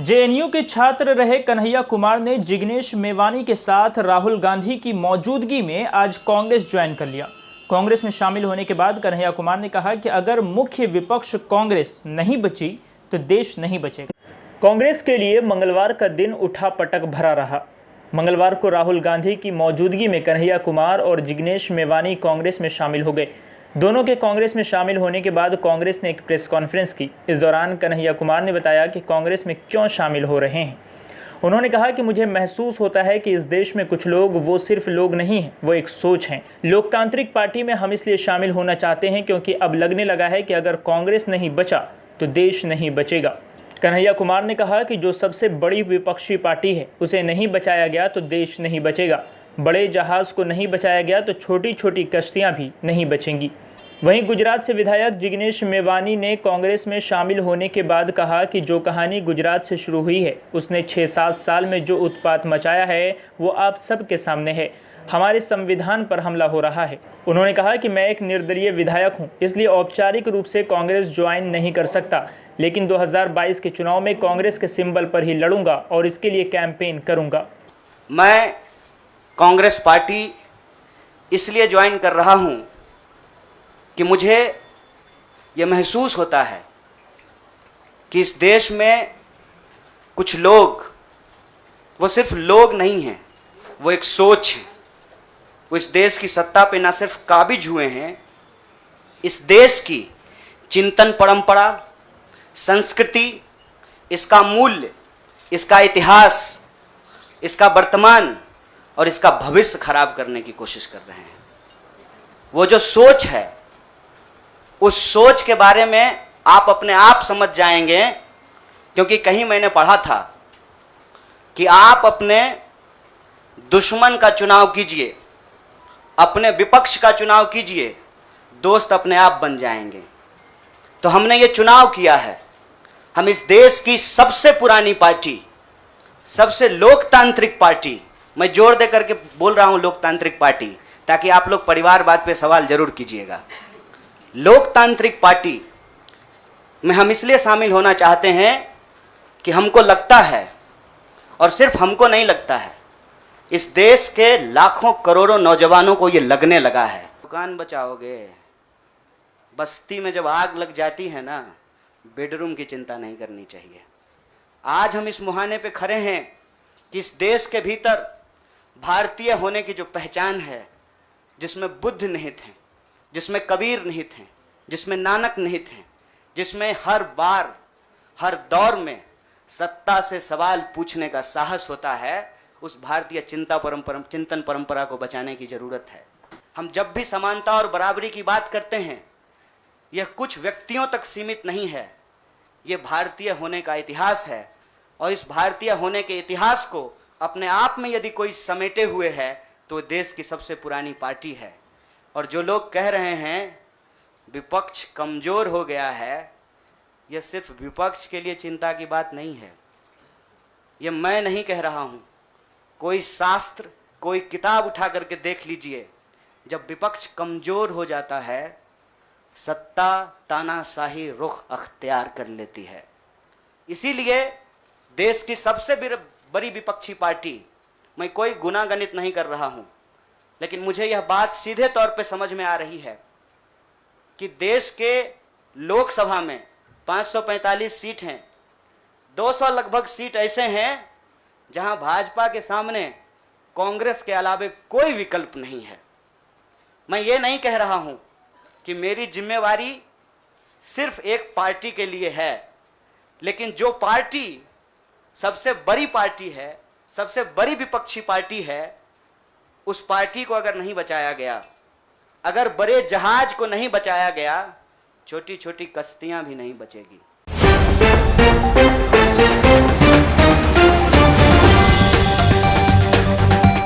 JNU के छात्र रहे कन्हैया कुमार ने जिग्नेश मेवानी के साथ राहुल गांधी की मौजूदगी में आज कांग्रेस ज्वाइन कर लिया। कांग्रेस में शामिल होने के बाद कन्हैया कुमार ने कहा कि अगर मुख्य विपक्ष कांग्रेस नहीं बची तो देश नहीं बचेगा। कांग्रेस के लिए मंगलवार का दिन उठापटक भरा रहा। मंगलवार को राहुल गांधी की मौजूदगी में कन्हैया कुमार और जिग्नेश मेवानी कांग्रेस में शामिल हो गए। दोनों के कांग्रेस में शामिल होने के बाद कांग्रेस ने एक प्रेस कॉन्फ्रेंस की। इस दौरान कन्हैया कुमार ने बताया कि कांग्रेस में क्यों शामिल हो रहे हैं। उन्होंने कहा कि मुझे महसूस होता है कि इस देश में कुछ लोग वो सिर्फ लोग नहीं हैं, वो एक सोच हैं। लोकतांत्रिक पार्टी में हम इसलिए शामिल होना चाहते हैं क्योंकि अब लगने लगा है कि अगर कांग्रेस नहीं बचा तो देश नहीं बचेगा। कन्हैया कुमार ने कहा कि जो सबसे बड़ी विपक्षी पार्टी है उसे नहीं बचाया गया तो देश नहीं बचेगा। बड़े जहाज को नहीं बचाया गया तो छोटी छोटी कश्तियां भी नहीं बचेंगी। वहीं गुजरात से विधायक जिग्नेश मेवानी ने कांग्रेस में शामिल होने के बाद कहा कि जो कहानी गुजरात से शुरू हुई है उसने 6-7 साल में जो उत्पात मचाया है वो आप सबके सामने है। हमारे संविधान पर हमला हो रहा है। उन्होंने कहा कि मैं एक निर्दलीय विधायक हूं, इसलिए औपचारिक रूप से कांग्रेस ज्वाइन नहीं कर सकता, लेकिन 2022 के चुनाव में कांग्रेस के सिंबल पर ही लड़ूंगा और इसके लिए कैंपेन करूंगा। मैं कांग्रेस पार्टी इसलिए ज्वाइन कर रहा हूं कि मुझे ये महसूस होता है कि इस देश में कुछ लोग वो सिर्फ लोग नहीं हैं, वो एक सोच है। वो इस देश की सत्ता पे ना सिर्फ काबिज हुए हैं, इस देश की चिंतन परंपरा, संस्कृति, इसका मूल्य, इसका इतिहास, इसका वर्तमान और इसका भविष्य खराब करने की कोशिश कर रहे हैं। वो जो सोच है, उस सोच के बारे में आप अपने आप समझ जाएंगे, क्योंकि कहीं मैंने पढ़ा था कि आप अपने दुश्मन का चुनाव कीजिए, अपने विपक्ष का चुनाव कीजिए, दोस्त अपने आप बन जाएंगे। तो हमने ये चुनाव किया है। हम इस देश की सबसे पुरानी पार्टी, सबसे लोकतांत्रिक पार्टी, मैं जोर दे करके बोल रहा हूं लोकतांत्रिक पार्टी, ताकि आप लोग परिवारवाद पे सवाल जरूर कीजिएगा। लोकतांत्रिक पार्टी में हम इसलिए शामिल होना चाहते हैं कि हमको लगता है, और सिर्फ हमको नहीं लगता है, इस देश के लाखों करोड़ों नौजवानों को ये लगने लगा है। दुकान बचाओगे, बस्ती में जब आग लग जाती है ना, बेडरूम की चिंता नहीं करनी चाहिए। आज हम इस मुहाने पे खड़े हैं कि इस देश के भीतर भारतीय होने की जो पहचान है, जिसमें बुद्ध निहित हैं, जिसमें कबीर निहित हैं, जिसमें नानक निहित हैं, जिसमें हर बार हर दौर में सत्ता से सवाल पूछने का साहस होता है, उस भारतीय चिंतन परंपरा को बचाने की जरूरत है। हम जब भी समानता और बराबरी की बात करते हैं, यह कुछ व्यक्तियों तक सीमित नहीं है, यह भारतीय होने का इतिहास है। और इस भारतीय होने के इतिहास को अपने आप में यदि कोई समेटे हुए है तो देश की सबसे पुरानी पार्टी है। और जो लोग कह रहे हैं विपक्ष कमजोर हो गया है, यह सिर्फ विपक्ष के लिए चिंता की बात नहीं है। यह मैं नहीं कह रहा हूं, कोई शास्त्र, कोई किताब उठा करके देख लीजिए। जब विपक्ष कमजोर हो जाता है, सत्ता तानाशाही रुख अख्तियार कर लेती है। इसीलिए देश की सबसे बड़ी विपक्षी पार्टी, मैं कोई गुनागणित नहीं कर रहा हूं, लेकिन मुझे यह बात सीधे तौर पे समझ में आ रही है कि देश के लोकसभा में 545 सीट हैं, 200 लगभग सीट ऐसे हैं जहां भाजपा के सामने कांग्रेस के अलावे कोई विकल्प नहीं है। मैं ये नहीं कह रहा हूं कि मेरी जिम्मेवारी सिर्फ एक पार्टी के लिए है, लेकिन जो पार्टी सबसे बड़ी पार्टी है, सबसे बड़ी विपक्षी पार्टी है, उस पार्टी को अगर नहीं बचाया गया, अगर बड़े जहाज को नहीं बचाया गया, छोटी छोटी कश्तियां भी नहीं बचेगी।